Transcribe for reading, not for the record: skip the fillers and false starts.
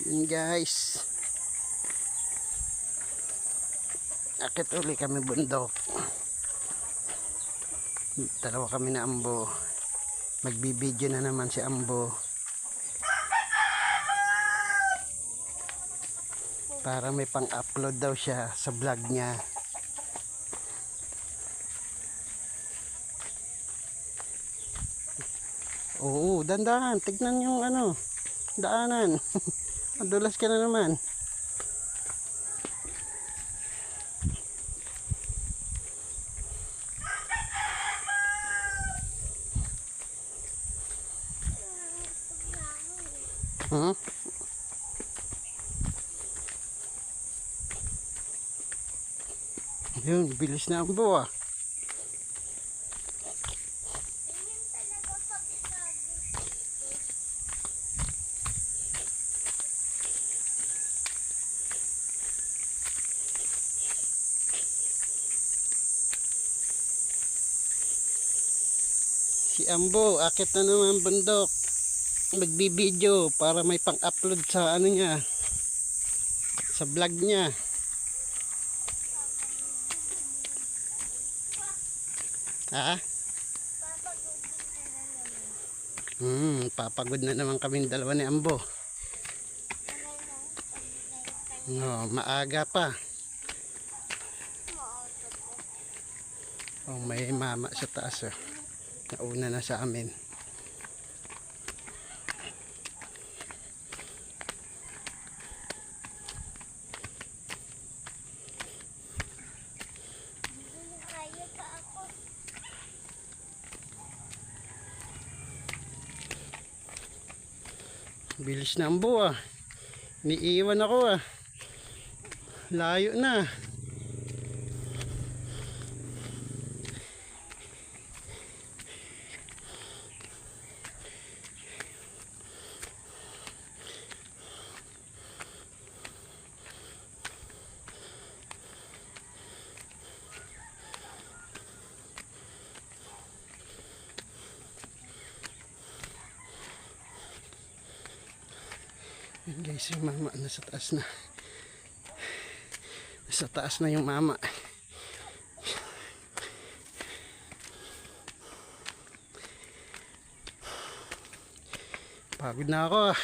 Yun guys, akit uli kami bundok. Dalawa kami na Ambo. Magbibideo na naman si Ambo para may pang-upload daw siya sa vlog niya. Oo, dandahan, tignan yung daanan. Madulas ka na naman. Huh? Yun, bilis na Ambo ah. Si Ambo, akit na naman bundok. Magbibideo para may pang-upload sa niya, sa vlog niya. Ha? Papagod na naman kami dalawa ni Ambo. No, maaga pa. Oh, may mama sa taas. Nauna na sa amin. Bilis na Ambo ah. Niiwan ako ah. Layo na. Yun guys, yung mama nasa taas na. Nasa taas na yung mama. Pagod na ako ah.